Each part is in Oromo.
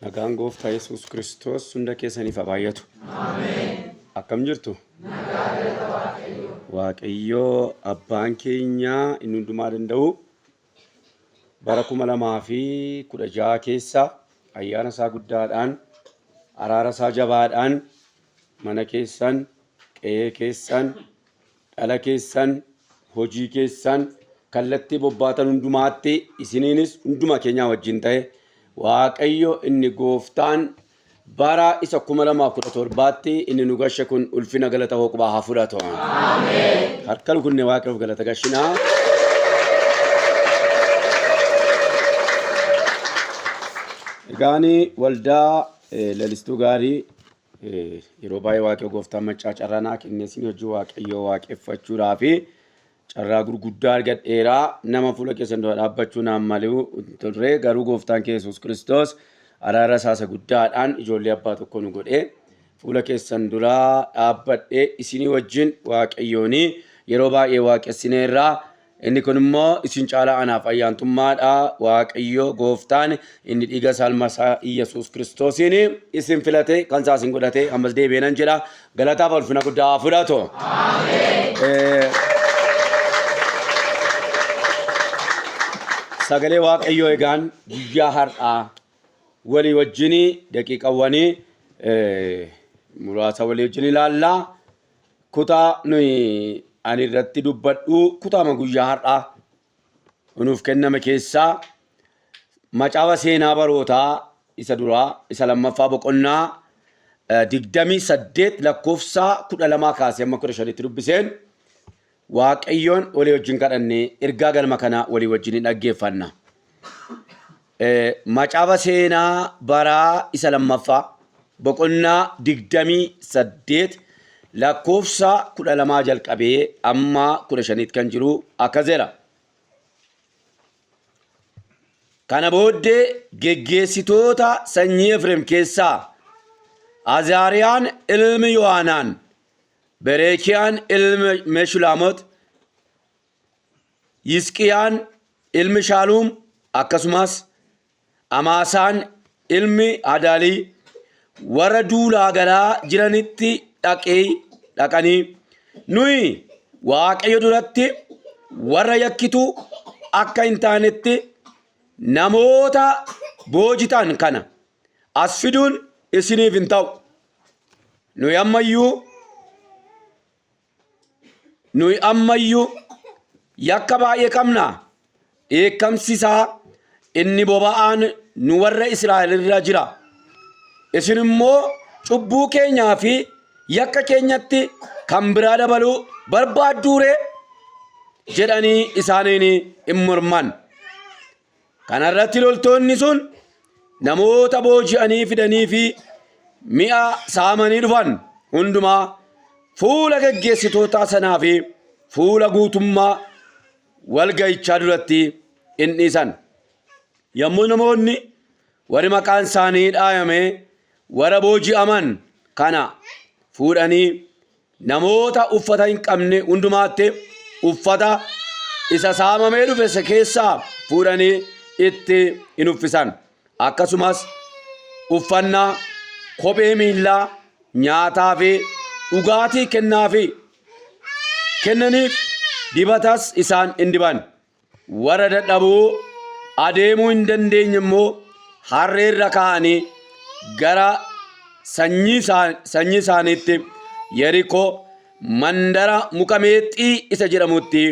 Nagaan gooftaa Yesuus Kiristoos hunda keessaniif haa baay'atu. Ameen. Akkam jirtu? Waaqayyoo abbaan keenya inni hundumaa danda'u bara 2016 keessa ayyaana isaa guddaadhaan araara isaa jabaadhaan mana keessan, qe'ee keessan, dhala keessan, hojii keessan kallattii bobbaatan hundumaatti isiniinis hunduma keenyaa wajjin ta'e Waaqayyo inni gooftaan bara isa 2017tti inni nu gashe kun ulfina galata hoqbaa haa fudhatu. Ameen. Harka lukunne Waaqayyoof galata gashinaa. Egaani waldaa lalistuu gaarii yeroo baay'ee Waaqayyo gooftaan maccaa carranaa kenneesni hojii Waaqayyoo waaqeffachuudhaaf carraa gurguddaa argadheeraa nama fuula keessan dura dhaabbachuu naan malu turre garuu gooftaan Yesuus Kiristoos araara isaa guddaadhaan ijoollee abbaa tokko nu godhee fuula keessan dura dhaabbadhee isinii wajjin Waaqayyooni yeroo baay'ee waaqessineerraa inni kun immoo isin caalaa anaaf ayyaantummaadha. Waaqayyo gooftaan inni dhiiga salmasaa Yesuus Kiristoosiin isin filate kan isaa isin godhate ammas deebi'eenan jedha galataaf ulfina guddaa fudhatu. Ameen. Sagalee Waaqayyoo egaan guyyaa har'aa walii wajjin daqiiqawwanii muraasa walii wajjin ilaallaa. Kutaa nuyi ani irratti dubbadhu kutaama guyyaa har'aa nuuf kenname keessaa macaafa seenaa barootaa isa duraa isa lammaffaa boqonnaa 28 lakkoofsa 12 kaasee amma 15tti dubbiseen Waaqayyoon walii wajjin kadhannee ergaa galma kana walii wajjin dhaggeeffanna. Macaafa seenaa baraa isa lammaffaa boqonnaa 28 lakkoofsa 12 jalqabee amma 15tti kan jiru akka jira. Kana booddee geggeessitoota sanyii Efreem keessaa Azaariyaan ilmi Yohaanaan, Berekiyaan ilmi Meshulaamot, Yisqiyaan ilmi Shaaluum akkasumas Amaasaan ilmi Adaalii warra duulaa galaa jiranitti dhaqanii nuyi Waaqayyo duratti warra yakkitu akka hin taanetti namoota boojitan kana as fiduun isiniif hin ta'u. Nuyi ammayyuu yakka baay'ee qabna. Dheekkamsi isaa inni boba'aan nu warra Israa'el irra jira. Isin immoo cubbuu keenyaa fi yakka keenyatti kan biraa dabaluu barbaadduure jedhanii isaaniin hin morman. Kana irratti loltoonni sun namoota booji'anii fidanii fi mi'a saamanii dhufan hundumaa fuula geggeessitoota sanaa fi fuula guutummaa walga'ichaa duratti in dhiisan. Yommuu namoonni warri maqaan isaanii dhaayame warra booji'aman kana fuudhanii namoota uffata hin qabne hundumaatti uffata isa saamamee dhufe keessaa fuudhanii itti in uffisan. Akkasumas uffannaa, kophee miillaa, nyaataa fi dhugaatii kennaniif dibatas isaan in diban. Warra dadhabuu adeemuu hin dandeenye immoo harreerra kaa'anii gara sanyii isaaniitti Yerikoo mandara muka meexxii isa jedhamutti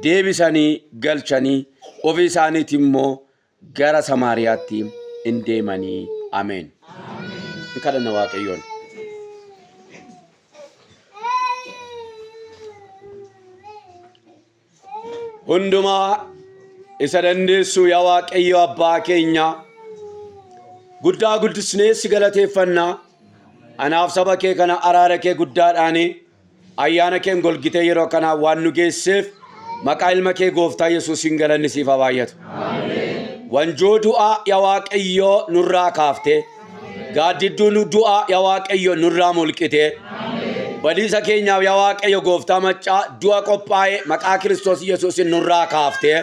deebisanii galchanii ofii isaaniitti immoo gara Samaariyaatti in deemanii. Ameen. Kadhanna Waaqayyoon. Hundumaa isa dandeessu yaa Waaqayyo abbaa keenya guddaa guddisnee si galateeffannaa. Anaaf saba kee kana araara kee guddaadhaan ayyaana kee golgitee yeroo kana waan nu geesseef maqaa ilma kee gooftaa Yesuusin galanni siif haa baay'atu. Wanjoo du'aa yaa Waaqayyo nurraa kaaftee gaaddidduu du'aa yaa Waaqayyo nurraa mulqitee Badiisa keenyaaf yaa Waaqayyo gooftaa maccaa du'a qophaa'e maqaa Kiristoos Yesuusin nurraa kaaftee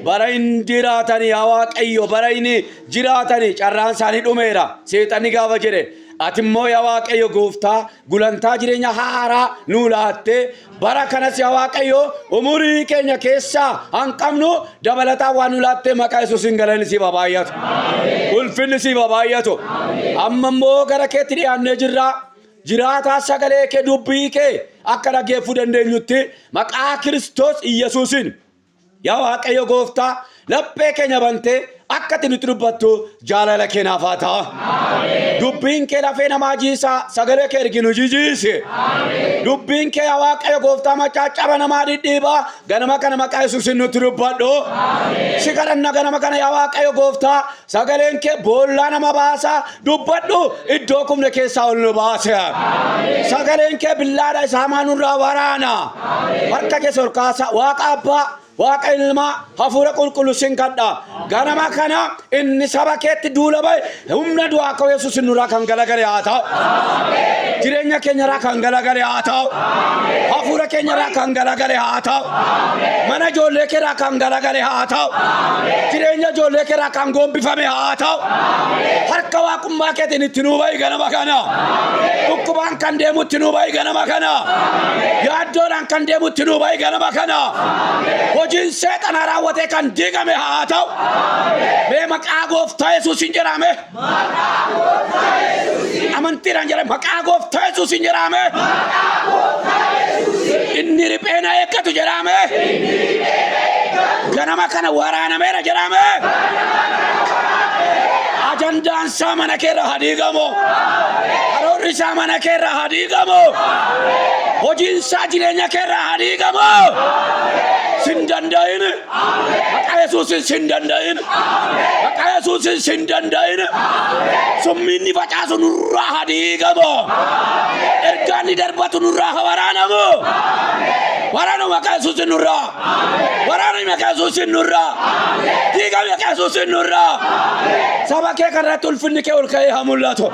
bara inni jiraatanii yaa Waaqayyo bara inni jiraatanii carraan isaanii dhumeera seexanni gaafa jedhe ati immoo yaa Waaqayyo gooftaa gulantaa jireenya haaraa nuu laattee bara kanas yaa Waaqayyo umurii keenya keessaa hanqabnu dabalataa waan nuu laattee maqaa Yesuusin galanni siif baay'atu ulfinni siif baay'atu amma immoo gara keetti dhiyaannee jirra. Jiraata sagalee kee dubbii kee akka dhageeffuu dandeenyutti maqaa Kiristoos Yesuusin yaa Waaqayyo gooftaa laphee keenya bantee akka ati nutti dubbattu jaalala keenyaaf haa ta'u. Dubbiin kee lafee namaa jiisaa sagalee kee erginu jijiisi. Dubbiin kee yaa Waaqayyo gooftaa macaacaba namaa dhidhiibaa ganama kana maqaa Yesuusin nutti dubbadhu. Si kadhanna ganama kana yaa Waaqayyo gooftaa sagaleen kee boollaa nama baasaa dubbadhu iddoo kumne keessaa ol nu baase. Sagaleen kee billaadha isaa maanurraa waraana. Harka keessa ol kaasa Waaqa Abbaa Waaqa Ilmaa hafuura qulqulluu sin kadha ganama kana inni saba keetti duula bahe humna du'aa ka'u Yesuusin nurraa kan galagale haa ta'u. Jireenya keenyarraa kan galagale haa ta'u. Hafuura keenyarraa kan galagale haa ta'u. Mana ijoollee keerraa kan galagale haa ta'u. Jireenya ijoollee keerraa kan gombifame haa ta'u. Harka waaqummaa keetiin itti nuu bahi ganama kana. Dhukkubaan kan deemu itti nuu bahi ganama kana. Yaaddoodhaan kan deemu itti nuu bahi ganama kana. Hojiin seexanaa raawwatee kan diigame haa ta'u. Mee maqaa gooftaa Yesuusin jedhame. Amantiidhaan jedhame maqaa gooftaa Yesuusin jedhame. Inni riphee na eeggatu jedhame. Ganama kana waraanameera jedhame. Ajandaan isaa mana keerra haa diigamu. Karoorri isaa mana keerra haa diigamu. Hojiin isaa jireenya keerra haa diigamu. Sin danda'in maqaa Yesuusin sin danda'in maqaa Yesuusin sin danda'in summiinni facaasu nurraa haa diigamu. Ergaan ni darbatu nurraa haa waraanamu. Waraanu maqaa Yesuusin nurraa. Waraanu maqaa Yesuusin nurraa. Diigame maqaa Yesuusin nurraa. Saba kee kanarratti ulfinni kee ol ka'ee haa mul'atu.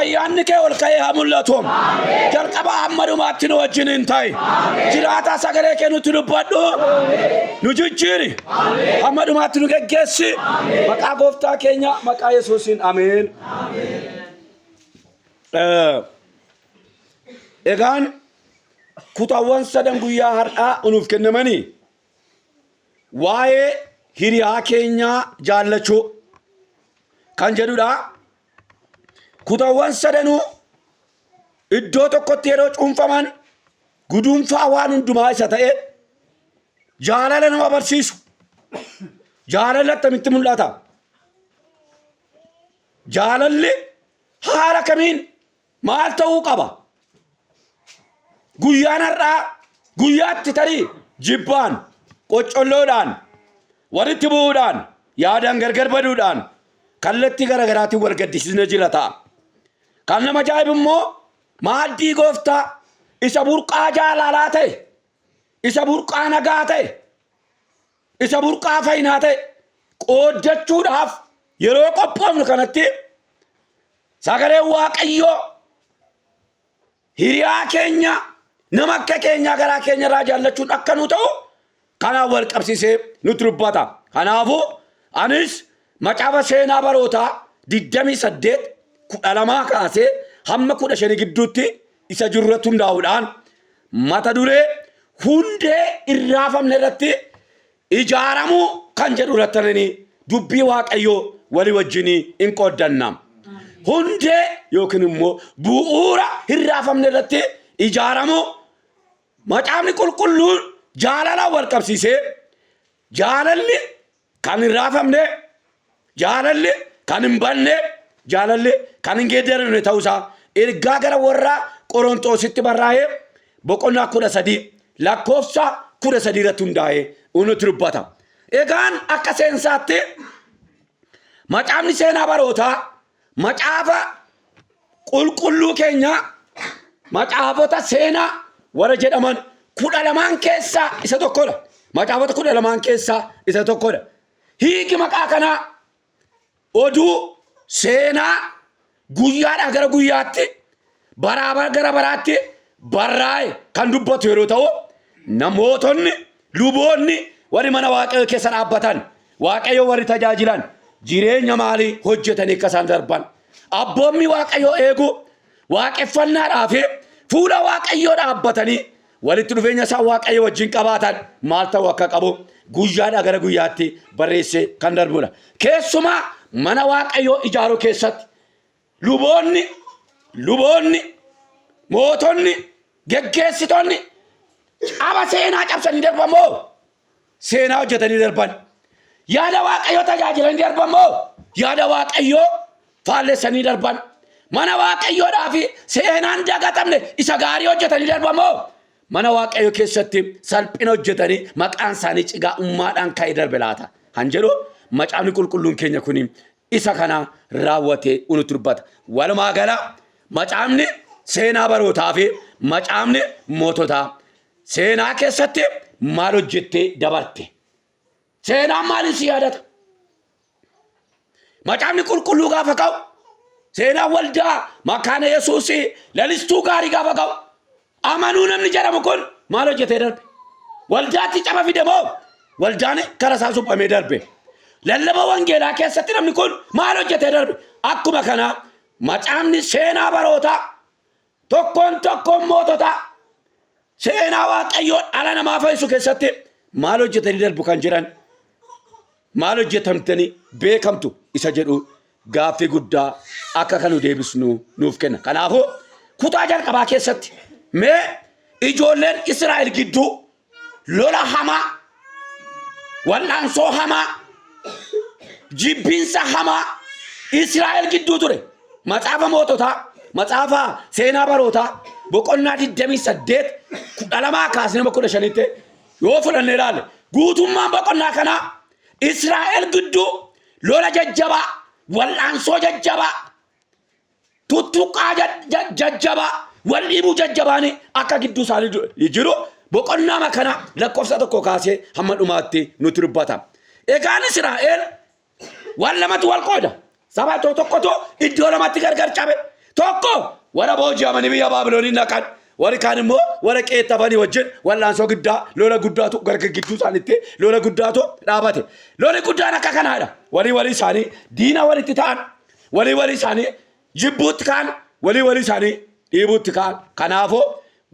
Ayyaanni kee ol ka'ee haa mul'atu. Jalqaba hamma dhumaatti nu wajjin hin ta'i. Jiraata sagalee kee nutti dubbadhu. Nu jijjiiri. Hamma dhumaatti nu geggeessi. Maqaa gooftaa keenya maqaa Yesuusin ameen. Egaan kutaawwan sadan guyyaa har'aa nuuf kennamanii waa'ee hiriyaa keenyaa jaallachuu kan jedhudha. Kutaawwan sadanuu iddoo tokkotti yeroo cuunfaman guduunfaa waan hundumaa isa ta'e jaalala nama barsiisu. Jaalalli attamitti mul'ata? Jaalalli haala kamiin maal ta'uu qaba? Guyyaan har'aa guyyaatti tarii jibbaan qoccolloodhaan walitti bu'uudhaan yaadaan gargar baduudhaan kallattii garaagaraatiin wal gaddisiisne jira ta'a. Kan nama ajaa'ibu immoo maaddii gooftaa isa burqaa jaalalaa ta'e, isa burqaa nagaa ta'e, isa burqaa fayyinaa ta'e qooddachuudhaaf yeroo qophoofnu kanatti sagaleen Waaqayyoo hiriyaa keenya nama akka keenya garaa keenya irraa jaallachuun akka nu ta'u kanaan wal qabsiisee nutti dubbata. Kanaafuu anis macaafa seenaa barootaa 28:12 kaasee hamma 15 gidduutti isa jirurratti hundaa'uudhaan mata duree hundee irraafamne irratti ijaaramuu kan jedhu irratti dubbii Waaqayyoo walii wajjin hin qooddanna. Hundee yookiin immoo bu'uura irraafamne irratti ijaaramuu macaafni qulqulluun jaalala wal qabsiisee jaalalli kan hin raafamne, jaalalli kan hin banne, jaalalli kan hin geeddaramne ta'uusaa ergaa gara warra Qorontositti barraa'ee boqonnaa 13 lakkoofsa 13 irratti hundaa'ee nutti dubbata. Egaan akka seensaatti macaafni seenaa barootaa macaafa qulqulluu keenya macaafota seenaa warra jedhaman 12 keessaa isa tokkodha. Macaafota 12 keessaa isa tokkodha. Hiiki maqaa kanaa oduu seenaa guyyaadhaa gara guyyaatti baraa gara baraatti barraa'e kan dubbatu yeroo ta'u namootonni luboonni warri mana waaqayyo keessa dhaabbatan waaqayyo warri tajaajilan jireenya maalii hojjetanii akka isaan darban abboommi waaqayyo eegu waaqeffannaadhaaf fuula waaqayyoo dhaabbatanii walitti dhufeenya isaa waaqayyo wajjin qabaatan maal ta'u akka qabu guyyaadhaa gara guyyaatti barreessee kan darbudha. Keessumaa mana waaqayyoo ijaaruu keessatti luboonni mootonni geggeessitoonni caba seenaa cabsanii darbamoo seenaa hojjetanii darban yaada waaqayyoo tajaajilanii darbamoo yaada waaqayyoo faallessanii darban mana waaqayyoodhaaf seenaan dagatamne isa gaarii hojjetanii darbamoo mana waaqayyoo keessatti salphina hojjetanii maqaan isaanii cigaa'ummaadhaan ka'ee darbe laata han jedhu macaafni qulqulluun keenya kun isa kana raawwatee unutti dubbata. Walumaa gala macaafni seenaa barootaa fi macaafni moototaa seenaa keessatti maal hojjettee dabarte seenaan maaliin si yaadata macaafni qulqulluu gaafa ka'u seenaa waldaa makaana yesuusii lalistuu gaarii gaafa ka'u amanuu namni jedhamu kun maal hojjetee darbe waldaatti caba fide moo waldaan kara isaa suphamee darbe lallaba wangeelaa keessatti namni kun maal hojjetee darbe akkuma kana macaafni seenaa barootaa tokkoon moototaa seenaa waaqayyoo dhala namaa fayyisu keessatti maal hojjetanii darbu kan jiran maal hojjetamtanii beekamtu isa jedhu gaaffii guddaa akka kanu deebisnu nuuf kenna. Kanaafuu kutaa jalqabaa keessatti mee ijoolleen Israa'el gidduu lola hamaa wal'aansoo hamaa jibbinsa hamaa Israa'el gidduu ture macaafa moototaa macaafa seenaa barootaa boqonnaa 28 12 kaasnee 15tti yoo fudhannee ilaalle guutummaan boqonnaa kanaa Israa'el gidduu lola jajjabaa wal'aansoo jajjabaa tuttuqaa jajjabaa wal dhiibuu jajjabaanii akka gidduu isaanii jiru boqonnaa kana lakkoofsa tokko kaasee hamma dhumaatti nutti dubbata. Egaan Israa'el waan lamatu wal qooda saba tokkotu iddoo lamatti gargar cabe tokko warra booji'amanii biyya Baabiloonii naqan warri kaan immoo warra qeexxafanii wajjin wal'aansoo guddaa lola guddaatu gargar gidduu isaaniitti lola guddaatu dhaabate loli guddaan akka kanaadha walii isaanii diina walitti ta'an walii isaanii jibbuutti kaan walii isaanii dhiibuutti kaan kanaafuu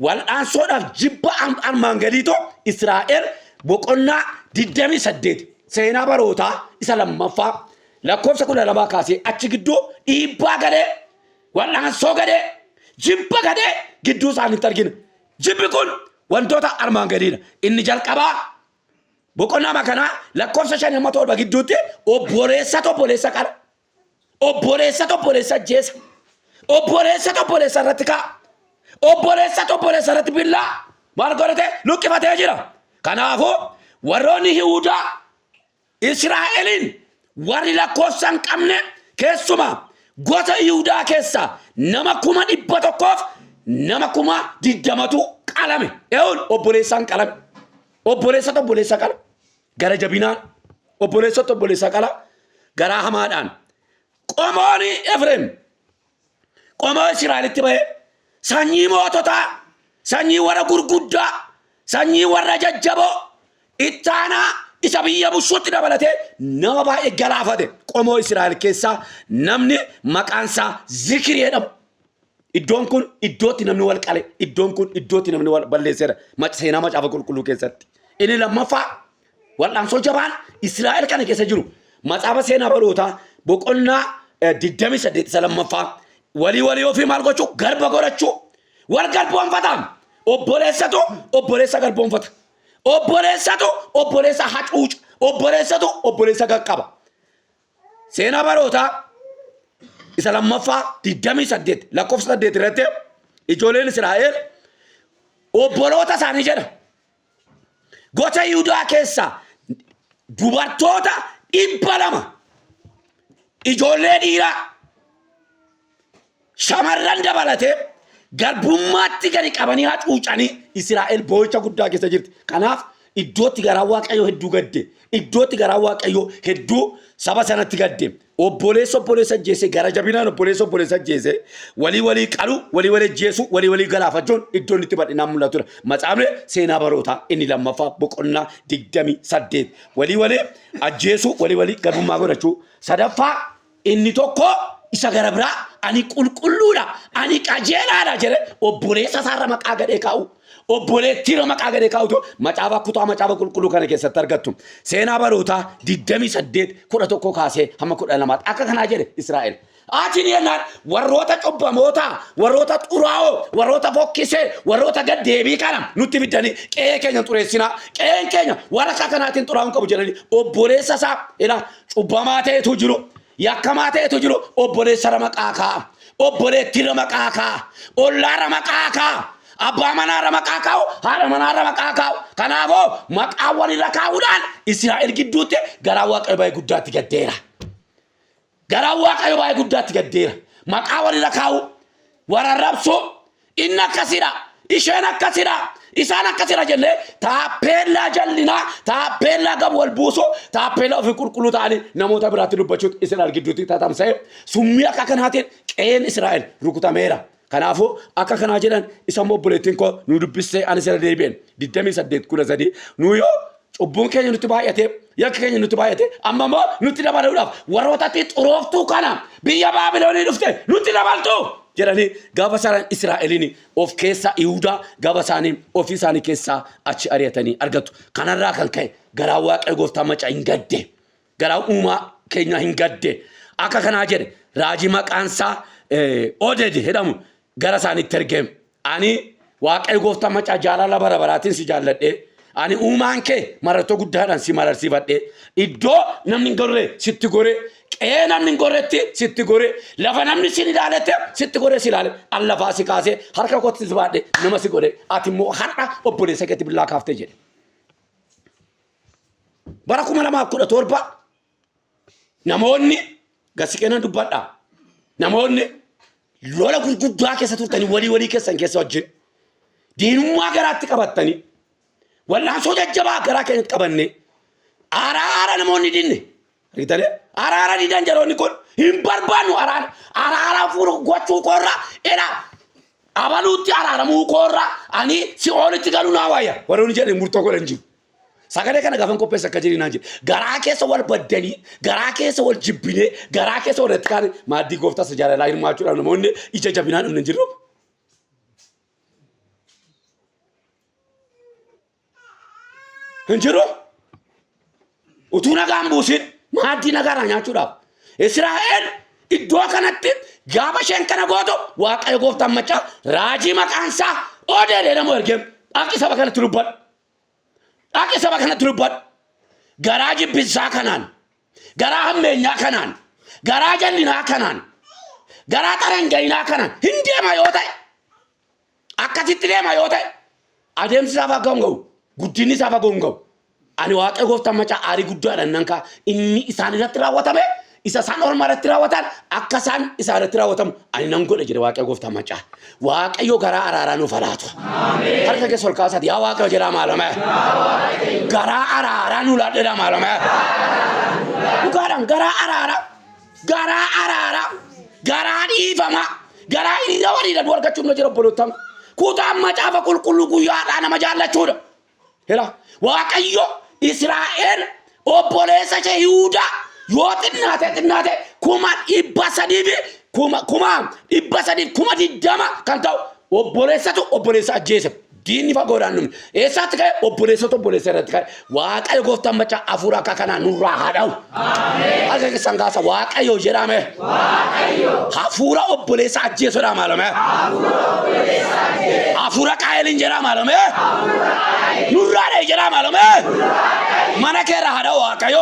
wal'aansoodhaaf jibba armaan gadiito Israa'el boqonnaa 28 seenaa barootaa isa lammaffaa lakkoofsa 12 kaasee achi gidduu dhiibbaa gadee wal'aansoo gadee jibba gadee gidduu isaaniitti argina. Jibbi kun wantoota armaan gadiidha. Inni jalqabaa boqonnaa kanaa lakkoofsa 5 gidduutti obboleessa qara obboleessa jeessa obboleessa irratti ka'a obboleessa irratti billaa maal godhate luqqifatee jira. Kanaafuu warroonni Yihuudaa Israa'eliin warri lakkoofsa hin qabne keessumaa gosa Yihuudaa keessaa nama 100,000 nama 20,000 qalame eeyyuun obboleessaan qalame obboleessa qala gara jabinaan obboleessa qala garaa hamaadhaan qomooni Efreem qomoo Israa'elitti ba'e sanyii moototaa sanyii warra gurguddaa sanyii warra jajjaboo ittaanaa isa biyya bushuutti dabalatee nama baay'ee galaafate qomoo Israa'el keessaa namni maqaansaa Zikrii jedhamu. Iddoon kun iddootti namni wal qale iddoon kun iddootti namni wal balleesseera seenaa macaafa qulqulluu keessatti. Inni lammaffaa wal'aansoo jabaan Israa'el kana keessa jiru macaafa seenaa barootaa boqonnaa 28 isa lammaffaa walii ofii maal gochuu garba godhachuu wal garboonfataan obboleessatu obboleessa garboonfata obboleessatu obboleessa hacuuca obboleessatu obboleessa qaqqaba. Seenaa barootaa isa lammaffaa 28 lakkoofsa 8 irratti ijoolleen Israa'el obboloota isaanii jedha gosa Yihuudaa keessaa dubartoota 200 ijoollee dhiiraa shamarran dabalatee garbummaatti gadi qabanii hacuucanii Israa'el boo'icha guddaa keessa jirti. Kanaaf iddootti garaa waaqayyo hedduu gadde iddootti garaa waaqayyo hedduu saba sanatti gadde obboleessa jeese gara jabinaan obboleessa jeese walii qalu walii jeesu walii galaafachuun iddoon itti bal'inaan mul'atudha. Matsaafni seenaa barootaa inni lammaffaa boqonnaa 28 walii ajjeesu walii garbummaa godhachuu sadaffaa inni tokko isa gara biraa ani qulqulluudha ani qajeelaadha jedhe obboleessa isaarra maqaa gadhee kaa'u. Obboleettiirra maqaa gadhee kaa'utu macaafa kutaa macaafa qulqulluu kana keessatti argattu. Seenaa barootaa 28 11 kaasee hamma 12 akka kanaa jedhe Israa'el. Aatiin yennaan warroota cubbamoota warroota xuraa'oo warroota fokkisee warroota gaddeebii kana nutti fiddanii qe'ee keenya xureessinaa qe'een keenya warra kanaatiin xuraa'uun qabu jedhanii obboleessa isaa cubbamaa ta'etu jiru yakkamaa ta'etu jiru obboleessarra maqaa kaa'a obboleettiirra maqaa kaa'a ollaarra maqaa kaa'a. Abbaa manaarra maqaa kaa'u haadha manaarra maqaa kaa'u kanaafoo maqaa walirra kaa'uudhaan Israa'el gidduutti garaa waaqayyo baay'ee guddaatti gaddeera. Garaa waaqayyo baay'ee guddaatti gaddeera. Maqaa walirra kaa'u wararrabsu inni akkasidha isheen akkasidha isaan akkasidha jennee taappeellaa jallinaa taappeellaa gab wal buusu taappeellaa ofii qulqulluu ta'anii namoota biraatti dubbachuutti Israa'el gidduutti tatamsa'e summii akka kanaatiin qe'een Israa'el rukutameera. Kanaafuu akka kanaa jedhan isa obboleettiin koo nu dubbistee ani sira deebi'een 28 nu yoo cubbuun keenya nutti baay'ate yakki keenya nutti baay'ate amma immoo nutti dabaluudhaaf warrootatti xurooftuu kana biyya Baabiloonii dhufte nutti dabaltu jedhanii gaafa isaan Israa'eliin of keessa Yihuudaa gaafa isaanii ofii isaanii keessaa achi ari'atanii argatu. Kanarraa kan ka'e garaa waaqayyo gooftaa macaa hin gadde garaa uumaa keenya hin gadde akka kanaa jedhe raajii maqaansaa Oded jedhamu gara isaaniitti ergeem ani waaqayyo gooftaa macaa jaalala bara baraatiin si jaalladhe ani uumaan kee marattoo guddaadhaan si mararsiifadhe iddoo namni hin gorre sitti gore qe'ee namni hin gorretti sitti gore lafa namni sin ilaalette sitti gore si ilaale allafaa si kaasee harka kootti si baadhe nama si godhe ati immoo har'a obboleessa keetti billaa kaaftee jedhe. Bara 2017 namoonni gasikeenan dubbadha namoonni lola gurguddaa keessa turtanii walii keessan keessa wajjin diinummaa garaatti qabattanii wallaansoo jajjabaa garaa keenyatti qabanne araara namoonni dinne argitanii araara didan jaroonni kun hin barbaannu araara fuudhu gochuu koorraa abaluutti araaramuu koorraa ani si oolitti galuu naa waayya warroonni jedhanii murtoo godhan jiru. Sagalee kana gafan qopheessa akka jirinaan jedhe garaa keessa wal baddanii garaa keessa wal jibbinee garaa keessa wal itti kaane maaddii gooftaas jaalalaa hirmaachuudhaan namoonni ija jabinaan dhumne hin jirru. Hin jiru utuu nagaan buusin maaddii nagaadhaan nyaachuudhaaf Israa'el iddoo kanatti gaafa isheen kana gootu waaqayyo gooftaan macaa raajii maqaansaa Oded jedhamu ergeem dhaqi saba kanatti dubbadhu. Dhaqi saba kanatti dubbadhu garaa jibbisaa kanaan garaa hammeenyaa kanaan garaa jallinaa kanaan garaa xarangayinaa kanaan hin deema yoo ta'e akkasitti deema yoo ta'e adeemsi isaa fagoo hin ga'u guddinni isaa fagoo hin ga'u ani waaqayyo gooftaan macaa aarii guddaadhaan nan ka'a inni isaan irratti raawwatame isa isaan orma irratti raawwatan akka isaan isaa irratti raawwatamu ani nan godha jedhe waaqayyo gooftaan macaa waaqayyo garaa araaraa nuuf laatu. Harka keessa ol kaasati yaa waaqayyo jedhaa maalame garaa araaraa nu laadhedhaa maalame dhugaadhaan garaa araaraa garaa dhiifama garaa dhiira waliidha nu argachuun nu jira obboloottan kutaan macaafa qulqulluu guyyaadhaa nama jaallachuudha. Hela waaqayyo Israa'el obboleessa ishee Yihuudaa yoo xinnaate 320 kan ta'u obboleessa ajjeese diinni fagoodhaan dhumne eessaatti ka'e obboleessa irratti ka'e waaqayyo gooftaan macaa hafuura akka kanaa nurraa haa dha'u. Akka keessan kaasa waaqayyo jedhame hafuura obboleessa ajjeessuudha maalame hafuura qaayeliin jedhaa maalame nurraa dha'e jedhaa maalame mana keerra haa dha'u waaqayyo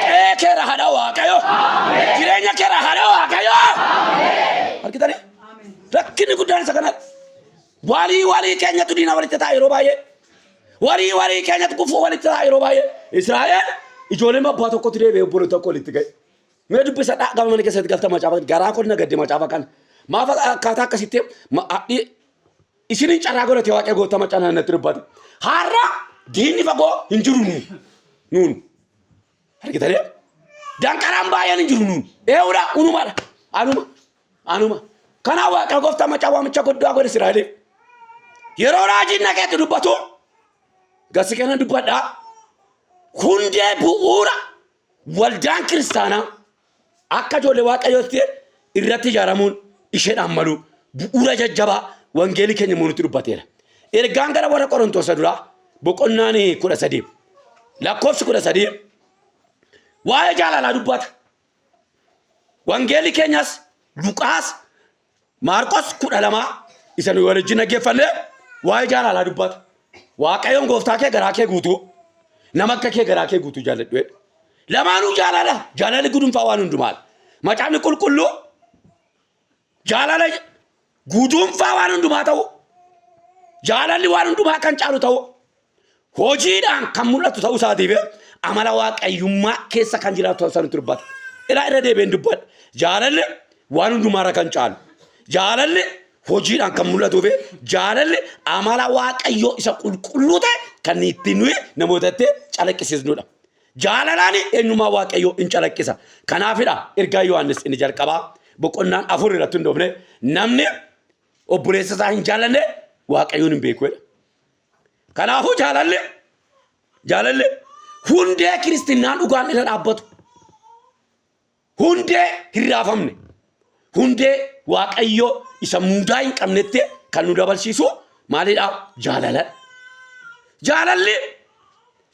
qe'ee keerra haa dha'u waaqayyo jireenya keerra haa dha'u waaqayyo. Argitanii rakkinni guddaan isa kanadha. Walii keenyatu diina walitti ta'a yeroo baay'ee walii keenyatu gufuu walitti ta'a yeroo baay'ee Israa'el ijoolleen abbaa tokkotti deebi'ee obboloota tokko walitti ga'e. Mee dubbisa gama mana keessatti galta macaafa garaa koo na gadde macaafa kana maaf akkaataa akkasitti isiniin carraa godhate waaqayyo gooftaa macaa natti dubbate har'a diinni fagoo hin jiru nuun argitanii danqaraan baay'een hin jiru nuun eewudha unumadha anuma kanaa waaqa gooftaa macaa waamicha guddaa godhe Israa'eliif yeroo raajiin naqeetti dubbatu gasi kana dubbadhaa hundee bu'uura waldaan kiristaanaa akka ijoollee waaqayyootti irratti ijaaramuun isheedhaan malu bu'uura jajjabaa wangeelii keenya moonutti dubbateera. Ergaan gara warra Qorontoos duraa boqonnaan 13 lakkoofsi 13 waa'ee jaalalaa dubbata. Wangeelii keenyas Luqaas Maarqos 12 isa nu waliin dhaggeeffanne waa'ee jaalalaa dubbata. Waaqayyoon gooftaa kee garaa kee guutuu nama akka kee garaa kee guutuu jaalladhu. Lamaanuu jaalala jaalalli gudunfaa waan hundumaadha. Macaafni qulqulluu jaalala gudunfaa waan hundumaa ta'u jaalalli waan hundumaa kan caalu ta'u hojiidhaan kan mul'atu ta'uu isaatiif amala waaqayyummaa keessa kan jiraatu ta'uu isaanitti dubbata. Irra deebiin dubbadha. Jaalalli waan hundumaarra kan caalu jaalalli hojiidhaan kan mul'atuuf jaalalli amala waaqayyoo isa qulqulluu ta'e kan ittiin nuyi namootatti calaqqisiisnudha. Jaalalaan eenyummaa waaqayyoo in calaqqisa. Kanaafidha ergaa Yohaannis inni jalqabaa boqonnaan 4 irratti hundoofne namni obboleessa isaa hin jaalanne waaqayyoon hin beekuudha. Kanaafuu jaalalli hundee kiristinnaan dhugaan irra dhaabbatu hundee hin raafamne hundee waaqayyoo isa mudaa hin qabnetti kan nu dabalsiisu maalidha?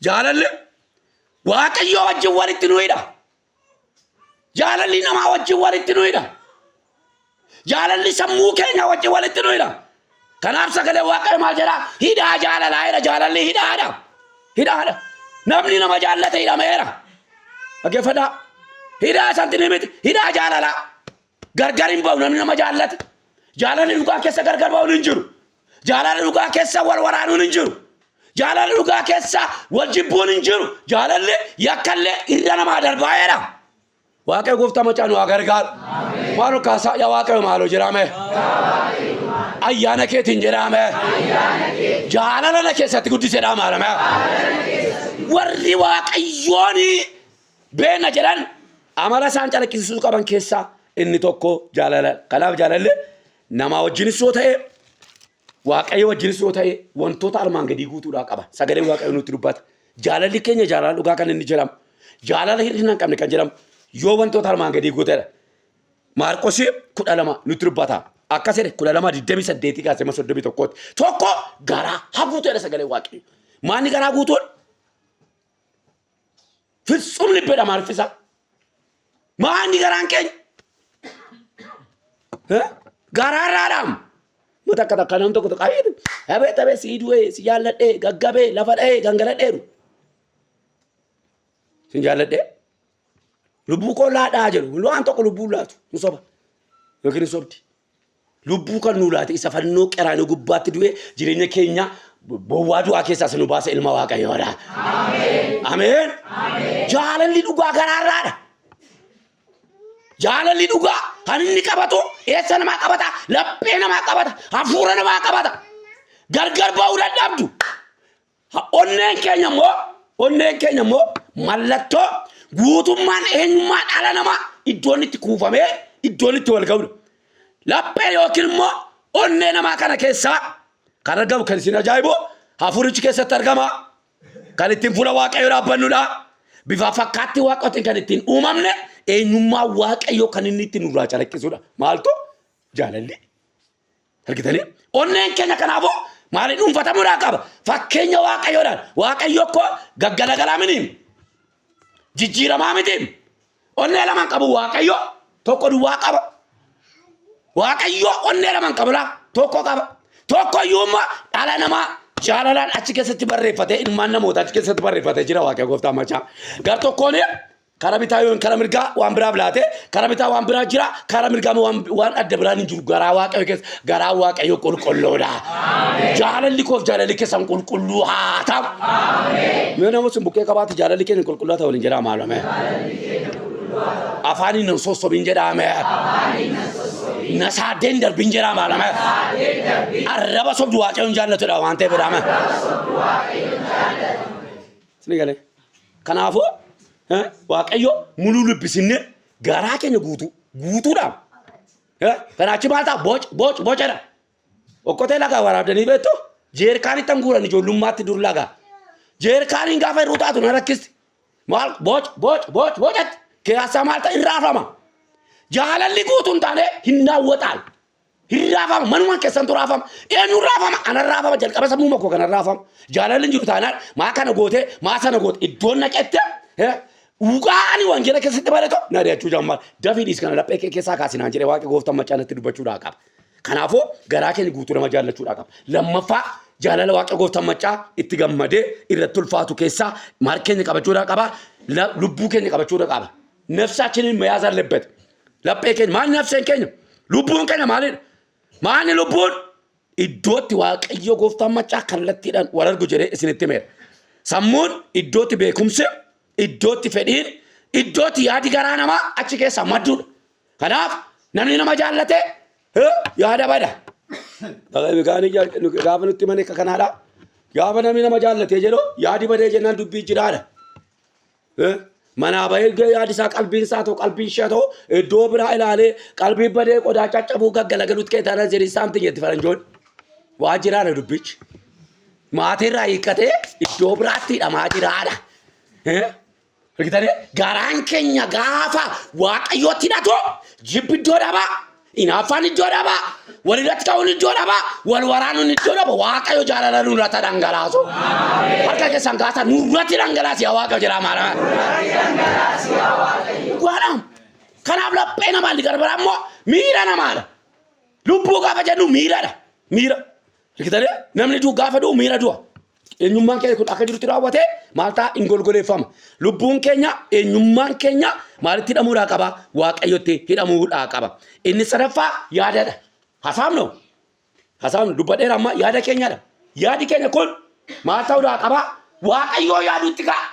Jaalalli waaqayyoo wajjin walitti nu hidha. Jaalalli namaa wajjin walitti nu hidha. Jaalalli sammuu keenya wajjin walitti nu hidha. Kanaaf sagalee waaqayyo maal jedha? Hidhaa jaalalaa jedha. Jaalalli hidhaadha. Namni nama jaallate hidhameera. Dhaggeeffadhaa. Hidhaa santi ni miti. Hidhaa jaalalaa. Gargar hin ba'u namni nama jaallate. Jaalalli dhugaa keessa gargar ba'uun hin jiru. Jaalalli dhugaa keessa wal waraanuun hin jiru. Jaalalli dhugaa keessa wal jibbuun hin jiru. Jaalalli yakkallee irra namaa darbaa'eera. Waaqayyo gooftaa macaa nu haa gargaaru. Maaloo kaasaa yaa waaqayyo maaloo jedhame. Ayyaana keetiin jedhame. Jaalala keessatti guddisedhaa maalame. Warri waaqayyoon beena jedhan amala isaan calaqqisiisuu qaban keessaa inni tokko jaalala. Kanaaf jaalalli namaa wajjinis yoo ta'e waaqayyo wajjinis yoo ta'e wantoota armaan gadii guutuudhaa qaba. Sagaleen waaqayyo nutti dubbata. Jaalalli keenya jaalala dhugaa kan inni jedhamu. Jaalala hir'ina hin qabne kan jedhamu yoo wantoota armaan gadii guuteedha. Maarqos 12 nutti dubbata. Akkasii 12:28 kaasee 31 tokko garaa haguuteedha sagalee waaqayyo. Maanni garaa guutuun? Fitsum libbeedha maalfisa. Maanni garaan keenya? Garaarraadhaam. Takka namni tokko qabeetu habee si du'ee si jaalladhee gaggabee lafa dha'ee gangaladheeru. Si jaalladhee lubbuu koo laadhaa jedhu waan tokko lubbuu laatu nu soba yookiin sobdi. Lubbuu kan nu laate isa fannoo qeraanoo gubbaatti du'ee jireenya keenya bowwaa du'aa keessaa nu baase ilma waaqayyoodha. Ameen. Jaalalli dhugaa garaarraadha. Jaalalli dhugaa kan inni qabatu eessa namaa qabata? Laphee namaa qabata. Hafuura namaa qabata. Gargar ba'uu dadhabdu. Onneen keenya immoo mallattoo guutummaan eenyummaa dhala namaa iddoon itti kuufamee iddoon itti wal ga'udha. Laphee yookiin immoo onnee namaa kana keessaa kan argamu kan isin ajaa'ibu hafuurichi keessatti argama. Kan ittiin fuula waaqayyoo dhaabbannudha. Bifa fakkaatti waaqotiin kan ittiin uumamne eenyummaa waaqayyoo kan inni ittiin nurraa calaqqisuudha. Maaltu? Jaalalli. Argitanii? Onneen keenya kanaafuu maaliin dhuunfatamuudhaa qaba? Fakkeenya waaqayyoodhaan. Waaqayyo koo gaggalagalaa miniim. Jijjiiramaa mitiim. Onnee lamaan qabu waaqayyo tokko duwwaa qaba. Waaqayyo onnee lamaan qabudha tokko qaba. Tokko iyyuummaa dhala namaa jaalalaan achi keessatti barreeffate ilmaan namootaa achi keessatti barreeffate jira waaqayyo gooftaa macaa. Gar tokkoon kara bitaa yoon kara mirgaa waan biraa bilaate kara bitaa waan biraa jira kara mirgaa waan adda biraan hin jiru garaa waaqayyo keessa garaa waaqayyo qulqulluudha. Jaalalli koof jaalalli keessan qulqulluu haa ta'u. Mee namoota bukkee qabaate jaalalli keenya qulqulluu ta'u waliin jedhaa maalame. Afaaniin nan sossobiin jedhame. Nasaadeen darbiin jedhaa maalame. Arraba sobdu waaqayyoon jaallatudha waan ta'eef jedhame. Sinigale. Kanaafuu waaqayyo muluu lubbisine garaa keenya guutuudhaan kanaachi maaltaa bocadha. Okkotee lagaa waraabdanii beektu jeerkaanii tan guuran ijoollummaatti dur lagaa. Jeerkaaniin gaafa irruu taatu na rakkisti. Maal bocatti keessaa maalta hin raafama. Jaalalli guutuun taane hin daawwataan. Hin raafama manumaan keessantu raafama. Eenyuun raafama ana raafama jalqaba sammuu makkoo kana raafama. Jaalalli hin jiru taanaan maa kana gootee maa sana goote iddoon naqette ugaani wangeela keessatti barato na deechuu jammal. Daviidis kana laphee keessaa kaasinaan jedhee waaqa gooftaan macaanatti dubbachuudhaa qaba. Kanaafuu garaa keenya guutuu nama jaallachuudhaa qaba. Lammaffaa jaalala waaqa gooftaan macaa itti gammadee irratti ulfaatu keessaa maal keenya qabachuudhaa qaba. Lubbuu keenya qabachuudhaa qaba. Nafsaachiniin mayaaz aለበት. Laphee keenya maal nafseen keenya lubbuun keenya maalidha? Maani lubbuun iddootti waaqayyo gooftaan macaa kallattiidhaan wal argu jedhee isinitti himeera. Sammuun iddootti beekumsi, iddootti fedhiin, iddootti yaadi garaa namaa achi keessa madduudha. Kanaaf namni nama jaallate yaada bada. Gaafa nutti himane akka kanaadha. Gaafa namni nama jaallatee jedhu yaadi badee jennaan dubbii jiraadha. Manaa bahee yaadi isaa qalbiin isaa ta'u qalbiin ishee ta'u iddoo biraa ilaalee qalbii badee qodaa caccabuu gaggalagaluutti keetaan jedhi saamtiin jetti faranjoon. Waa jiraadha dubbichi. Maatirraa hiikkatee iddoo biraattiidha maa jiraadha. Garaan keenya gaafa waaqayyootti hidhatu jibbi iddoo dhabaa. Inaafaan iddoo dhabaa. Walirratti ka'uun iddoo dhabaa. Wal waraanuun iddoo dhabaa. Waaqayyo jaalala nurratti dhangalaasu. Harka keessan gaasaa nurratti dhangalaasi yaa waaqayyo jedhaa maala. Waadhaan kanaaf laphee namaan garbara ammoo miira namaadha. Lubbuu gaafa jennu miiradha. Miira. Namni duu gaafa duu miira du'a. Eenyummaan keenya kun akka jirutti raawwatee maaltaa hin golgoleeffama. Lubbuun keenya eenyummaan keenya maalitti hidhamuudhaa qaba? Waaqayyotti hidhamuudhaa qaba. Inni sadaffaa yaadadha. Hasaamnu dubbadheera amma yaada keenyadha. Yaadi keenya kun maal ta'uudhaa qaba? Waaqayyoo yaadutti ka'a.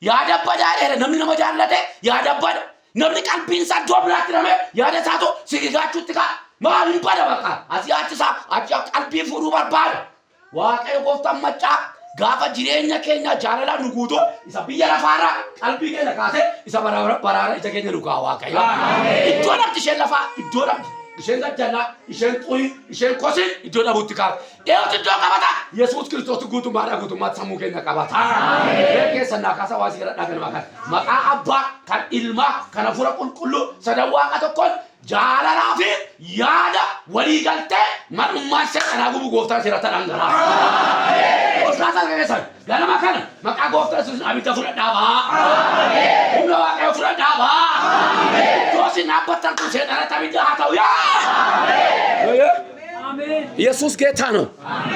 Yaada badaadheera namni nama jaallate yaada bada. Namni qalbiin isaa iddoo biraatti hidhamee yaada isaatu sigigaachuutti ka'a. Maal hin bada bakka? Asii achisaa achi qalbii fuudhuu barbaada. Waaqayyo gooftaan macaa gaafa jireenya keenya jaalalaan nu guutuu isa biyya lafaarraa qalbii keenya kaasee isa baraara ija keenya nu ka'a waaqayyo. Iddoo dhabdi isheen lafaa iddoo dhabdi isheen gajjallaa isheen xurii isheen kosin iddoo dhabuutti kaasa. Eewwatu iddoo qabata Yesuus Kiristoos guutummaatti sammuu keenya qabata. Keessa naa kaasa waa si gara dhagana maqaa abbaa kan ilmaa kan hafuura qulqulluu sadan waaqa tokkoon jaalalaa fi yaada walii galtee mar'ummaan ishee kanaa gubu gooftaan sirratti dhangalaa'a. Osaasaa keessan ganama kana maqaa gooftaan sun abidda fudhadhaa ba'a. Humna waaqayyoo fudhadhaa ba'a. Toosi naabbattan kun seexanatti abidda haa ta'u yaa. Yesuus ጌታ ነው።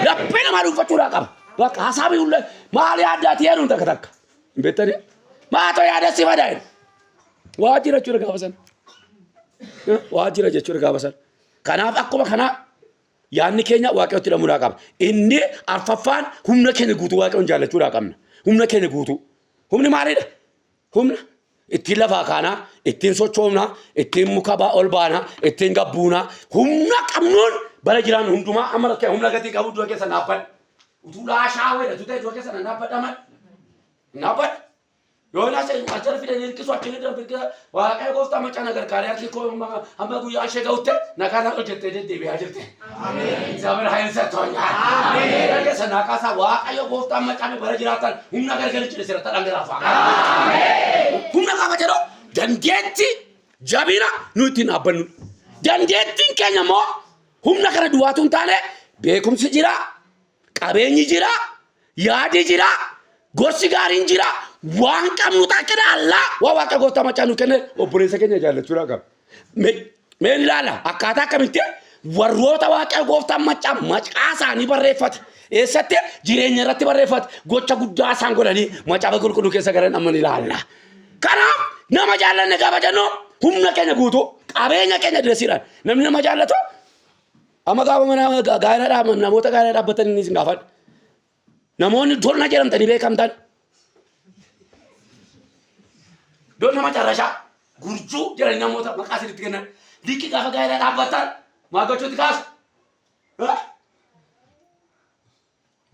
laphee namaa dhuunfachuudhaa qaba. Bakka hasaabii hulle maal yaaddaati jedhuun takka takka. Hin beektanii maatoo yaada si fadaa'e. Waa jira jechuudha gaafa sana. Waa jira jechuudha gaafa sana. Kanaaf akkuma kanaa yaadni keenya waaqayyotti hidhamuudhaa qaba. Inni arfaffaan humna keenya guutuu waaqayyoon jaallachuudhaa qabna. Humna keenya guutuu. Humni maalidha? Humna ittiin lafaa kaanaa, ittiin sochoomnaa, ittiin muka ol baanaa, ittiin gabbuunaa. Humna qabnuun bara jiraan hundumaa amma rakkee humna gatii qabu dura keessa naabbadha. Utuu laashaa wayidha tutee dura keessa naabbadhaman. Naabbadha. Yoonaas ajjara fidanii hirkisuu achi hidhan firqisa waaqayyo gooftaa macaa nagargaalee harki koo hamma guyyaa ishee ga'utte nakaasaa hojjettee deddeebi'aa jirte. Zamir haayinsa toonyaa. Keessa naakaasaa waaqayyo gooftaa macaa bara jiraatan humna gargarichi sirratti dhangalaafa. Humna qaba jedhu dandeetti jabina nu ittiin dhaabbannu. Dandeettiin keenya immoo humna kana duwwaatu hin taane beekumsi jira, qabeenyi jira, yaadi jira, gorsi gaariin jira. Waan qabnu takkina allaa waa waaqa gooftaa macaa nu kenne obboleessa keenya jaallachuudhaa qaba. Meen ilaala akkaataa akkamitti warroota waaqa gooftaa macaa macaa isaanii barreeffate eessatti jireenya irratti barreeffate gocha guddaa isaan godhanii macaafa qulqulluu keessa garan amman ilaalla. Kanaaf nama jaallanne gaafa jennu humna keenya guutuu qabeenya keenya diresiidhaan namni nama jaallatu amma gaafa namoota gaa'ela dhaabbatanii ni gaafadha. Namoonni tolna jedhamtanii beekamtan. Don nama carrashaa gurjuu jedhanii namoota maqaa isinitti kennan liqii gaafa gaa'ela dhaabbatan maal gochuutti kaasu?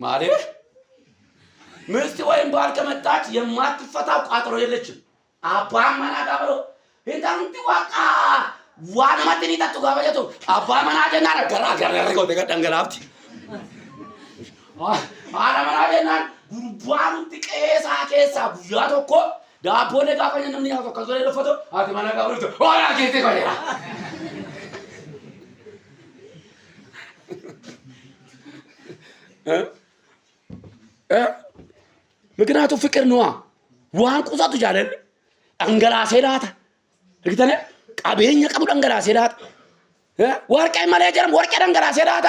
Maaliif? ምስት ወይም ባል ከመጣች የማትፈታው ቋጥሮ የለችም። አባም መናዳ ብሎ እንታንቲ ዋቃ ዋና ማጥኒ ታቱ ጋባየቱ አባ መናጀና ገራ ገራ ረገው ደንገላፍቲ አራ መናጀና ጉርባኑ ጥቀሳ ከሳ ጉያቶ እኮ ዳቦ ለጋፈኝ ነው ምን ያፈው ከዞለ ለፎቶ አቲ ማናጋ ብሎ ኦያ ጌቴ ኮሌራ ምክንያቱ ፍቅር ነዋ። ዋን ቁሳቱ ጃለል አንገላሴ ላታ እግተነ ቀበኛ ቀቡድ አንገላሴ ላታ ወርቀይ ማለጀም ወርቀ አንገላሴ ላታ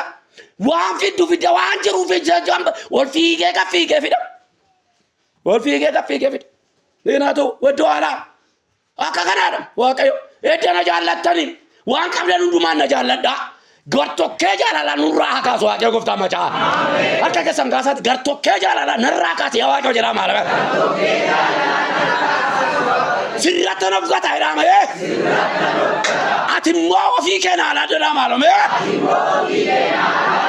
ዋን ፊዱ ፊደ ዋን ጅሩ ፊደ ጃምብ ወልፊጌ ከፊጌ ፊደ ወልፊጌ ከፊጌ ፊደ ለናቱ ወደዋላ አካከናደም ዋቀዮ እደነ ጃለተኒ ዋን ቀብለን ዱማና ጃለዳ garto ke jalala nurra ka so ake gofta macha amen akka ke sangasat garto ke jalala narra ka ya wa jira malama sirrata nafgata ila ma atimmo fi kana la dira malama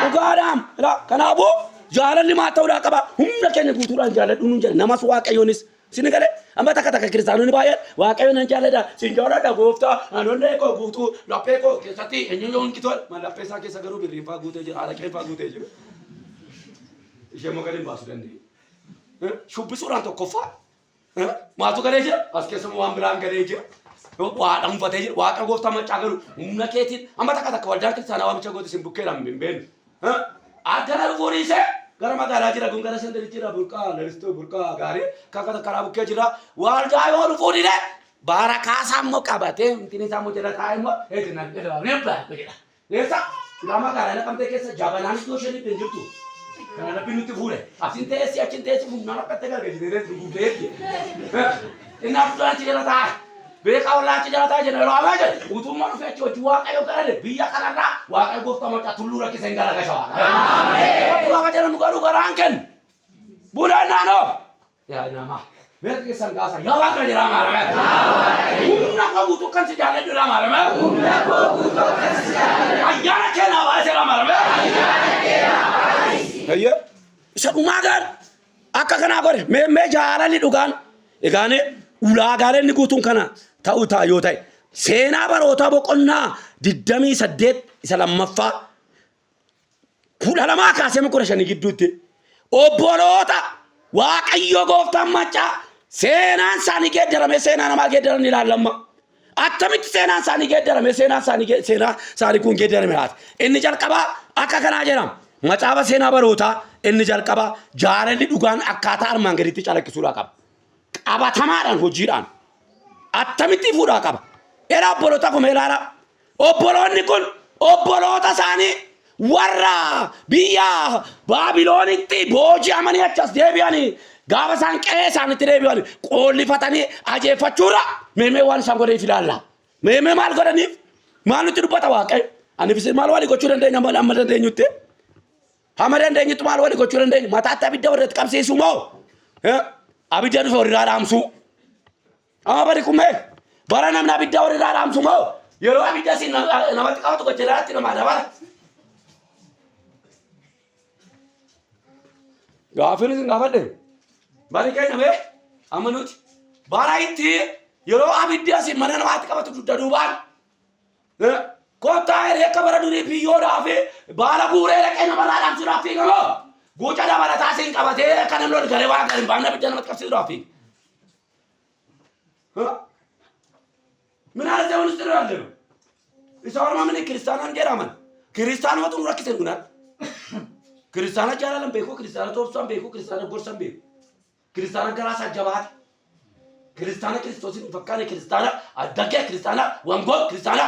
ugadam la kanabu jalali ma tawda qaba humna ken guturan jalal dunun jal namas wa qayonis sinigale amata kata kristanu ni baye wa qayon jalada sinjora da gofta anonne ko gutu lape ko kesati enyon kitol ma lape sa ke sagaru birrifa gute jira ala kefa gute jira jemo galim basu dandi shubbi suran to kofa ma to gale jira aske samu wan bran gale jira wa dam fate jira wa ka gofta ma chagaru umna ketin amata kata ko wadar kristana wa mcha goti simbuke lam bimben agara vorise garama garaji ragun gara sendiri jira burka laristo burka gari kakata karabu ke jira wal jayo ru fodi de baraka sammo kabate tini sammo jira kaimo etina jira nemba jira esa lama gara na kamte kesa jabanan to sheni penjurtu kana pinuti fure asinte esi achinte esi munna patte gar ge jire gubeki ina plati jira ta beka wala jira ta jira ro amaje utuma no fecho juwa kayo garade biya kanara wa kayo gofta mo tatulura ki sengara ga shawa amen wa ga jira nugaru garanken budana no ya nama merke sangasa ya wa ga jira marame unna ka butu kan si jale jira marame unna ko butu kan si jale ayana kena wa jira marame ayana kena hayya sabu magan akka kana gore me jara li dugan egane ulaagaaleen ni guutuun kana ta'uu taayoo ta'e seenaa baroota boqonnaa 28 isa lammaffaa 12 kaasee 15 gidduutti obboloota waaqayyo gooftaan macaa seenaan isaanii geeddarame seenaa namaa geeddaran ilaallamma attamitti seenaan isaanii geeddarame seenaa isaanii kun geeddarame haati inni jalqabaa akka kanaa jedhama macaafa seenaa barootaa inni jalqabaa jaalalli dhugaan akkaataa armaan gaditti calaqqisuudhaa qaba qabatamaadhaan hojiidhaan attamitti fuudhaa qaba era obboloota kun ilaala obboloonni kun obboloota isaanii warra biyya baabiloonitti booji'amanii achas deebi'anii gaafa isaan qe'ee isaanitti deebi'anii qoollifatanii ajeeffachuudha meemee waan isaan godheef ilaalla meemee maal godhaniif maal nutti dubbata waaqayyo ani bisin maal walii gochuu dandeenya amma dandeenyutti hamma dandeenyutti maal walii gochuu dandeenya mataatti abidda warratti qabsiisu moo abidda dhufe warri raadhaamsu amma bari kummee bara namni abidda warri raadhaamsu moo yeroo abidda si namatti qabatu gochelaatti nama dabala gaafin isin gaafadhe bari keenya mee amma nuti bara itti yeroo abidda si mana namaatti qabatu dudda duubaan kottaa reekka bara durii biyyoodhaaf baala guuree dhaqee nama raadhaamsuudhaaf fiigamoo guuca dabalataa siin qabatee kana lol garee waan garin baanna abidda namatti qabsiisuudhaaf fiiga ምን አለ ዘውን ውስጥ ነው ያለው ኢሳውማ ምን ክርስቲያናን ገራማን ክርስቲያኖቱን ረክተን ጉናል ክርስቲያና ጃላለም ቤኮ ክርስቲያና ቶብሳን ቤኮ ክርስቲያና ጎርሰን ቤኮ ክርስቲያና ገራሳ ጀባት ክርስቲያና ክርስቶስን ፈካነ ክርስቲያና አዳገ ክርስቲያና ወንጎ ክርስቲያና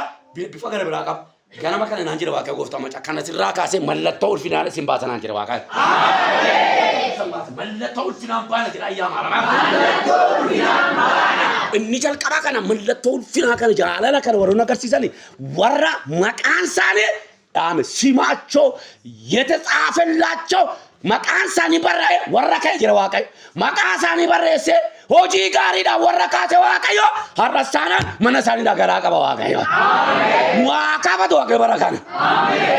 ቢፈገረ ብራቃም ገና ማከነ ናንጀራ ዋካ ጎፍታ ማጫ ካነ ሲራካሴ መለተው ፊናለ ሲምባታ ናንጀራ ዋካ አሜን ሰማት መለተው ፊናን ባለ ግራያ ማራማ መለተው ፊናን ማራማ እንጀል ቀራ ካነ መለተው ፊና ካነ ጃላላ ካነ ወሮና ከርሲሰኒ ወራ መቃንሳኔ አሜ ሲማቸው የተጻፈላቸው መቃንሳኒ በራይ ወራከ ጅራ ዋካ መቃንሳኒ በረሰ ሆጂ ጋሪዳ ወራካተ ዋካዮ ሐረሳና መነሳኒ ዳገራ ቀባ ዋካዮ አሜን ዋካ kaafatu Waaqayyo bara kana.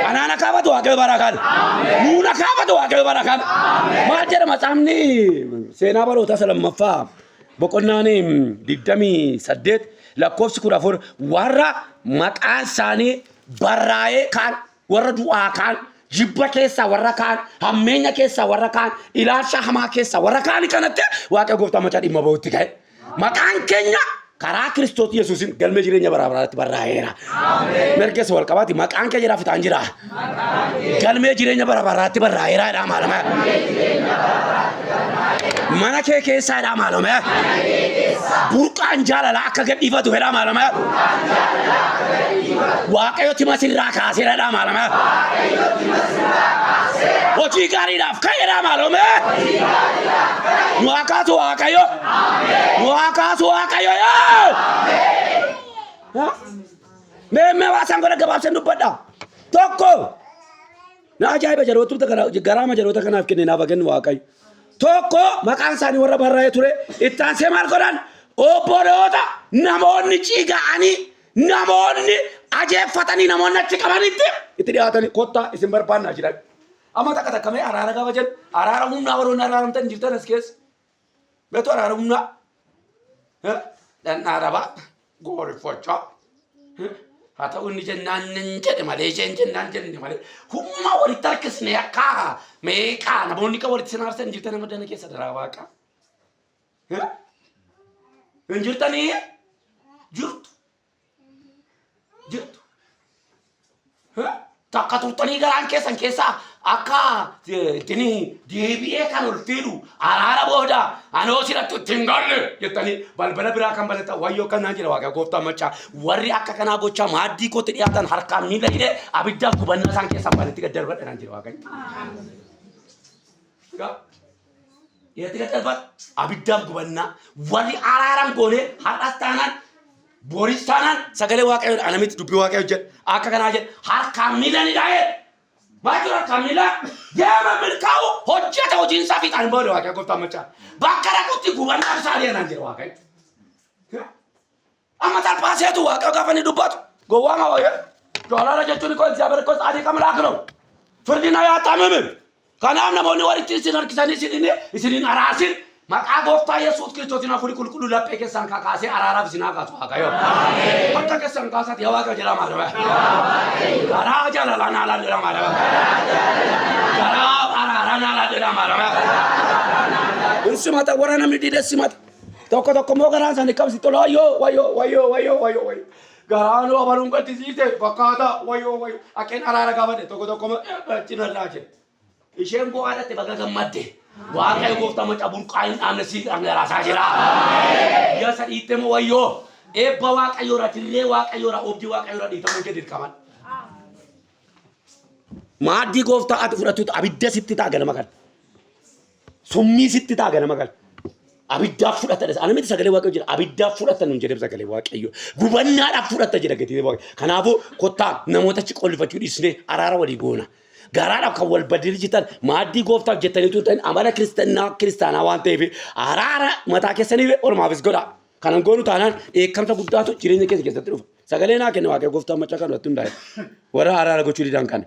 Anaana kaafatu Waaqayyo bara kana. Nuuna kaafatu Waaqayyo bara kana. Maal jedha matsaafni seenaa baroota lammaffaa boqonnaan 28 lakkoofsi 14 warra maqaan isaanii barraa'ee kaan warra du'aa kaan jibba keessa warra kaan hammeenya keessa warra kaan ilaalcha hamaa keessa warra kaan kanatti Waaqayyo gooftaa macaa dhimma ba'utti ka'e. Maqaan keenya karaa Kiristoos Yesuusin galmee jireenya bara baraatti barraa'eera. Merkeessa wal qabaati maqaan kee jedhaa fitaan jira. Galmee jireenya bara baraatti barraa'eera jedhaa maalama. Mana kee keessaa jedhaa maalama. Burqaan jaalala akka gadhiifatu jedhaa maalama. Waaqayyo tima sirraa kaasee jedhaa maalama. Hojii gaariidhaaf ka'e jedhaa maalama. Nu haa kaasu Waaqayyo. Nu haa kaasu Waaqayyo yaa. Mee waasan godha gabaabsan dubbadha. Tokko na ajaa'iba garaama jedhoota kanaaf kenne naaf kennu Waaqayyo. Tokko maqaan isaanii warra barraa'ee ture ittaan see maal godhan obboloota namoonni ciiga'anii namoonni ajeeffatanii namoonni achi qabanitti itti dhiyaatanii kottaa isin barbaannaa jiran. Amma takka takkamee araara gaafa jedhu araara humnaa warroonni araaramtan jirtan as keessa. Beetu araara humnaa. Dan araba gorifochaa. Haa ta'u inni jennaan jedhe malee isheen jennaan jenne malee humna walitti harkisne akka meeqaa namoonni kan walitti sinaarsan jirtan nama dana keessa daraa waaqa. Hin jirtanii jirtu. Jirtu. Takka turtanii garaan keessan keessaa akka deebi'ee kan ol fidu araara booda anoo siratti ittiin galle jettanii balbala biraa kan balata wayyoo kanaa jira Waaqayyo gooftaa macaa warri akka kanaa gochaa maaddii kootti dhiyaatan harkaan miila hidhee abiddaaf gubannaa isaan keessaa balatti gad darbadhaan jira Waaqayyo. Yeetti gad darbat abiddaaf gubannaa warri araaran goonee har'as taanaan boris taanaan sagalee Waaqayyo anamitti dubbii Waaqayyo jedhe akka kanaa jedhe harkaan miila hidhee Baiklah Kamila, dia memilkau hujat hujin safi tan bodo Waaqayyo gooftaa macaa. Bakka rakutti gubannaa isaanii nanti Waaqayyo. Amma talpaaseetu Waaqayyo gaafa ni dubbatu. Gowwaama wayya. Jaalala jechuun ko እግዚአብሔር ko ጻድቅ አምላክ ነው. ፍርድን አያጣምምም. Kanaaf namoonni walitti isin harkisanii isinin araasin maqaa gooftaa Yesuus Kiristootiin hafuuri qulqulluu laphee keessan kakaasee araaraaf isin haa kaasu Waaqayyo. Bakka keessan kaasatti yaa Waaqayyo jedhaa maalama. Karaa jaalalaan haala jedhaa maalama. Karaa araaraan haala jedhaa maalama. Insimata warra namni dhiidhee simata. Tokko moo garaan isaanii qabsi tola wayyoo. Garaan abaluun gaddisiise fakkaata wayyoo. Akkeen araara gaafate tokko cinarraa jedhe. Isheen bu'aadhaatti bakka gammadde. Waaqayyo gooftaa macaa burqaayin dhaabne si raasaa jira. Yaa sadhiitte moo wayyoo. Eebba Waaqayyoodha dirree Waaqayyoodha obdii Waaqayyoodha dhiitamuu kee dirqaman. Maaddii gooftaa ati fudhattuutu abidda sitti ta'a ganama kan. Summii sitti ta'a ganama kan. Abiddaaf fudhattadha. Ana miti sagalee Waaqayyo jira. Abiddaaf fudhattan nuun jedhee sagalee Waaqayyo. Gubannaadhaaf fudhatta jedha gatii Waaqayyo. Kanaafuu kottaa namoota achi qollifachuu dhiisnee araara walii goona. Garaadhaaf kan wal badii jitan maaddii gooftaaf jettaniitu ta'in amala kiristaanaa waan ta'eef araara mataa keessaniif ormaafis godha. Kanan goonu taanaan eekamsa guddaatu jireenya keessatti dhufa. Sagalee naa kenna Waaqayyo gooftaa macaa kan irratti hundaa'e. Warra araara gochuu didan kana.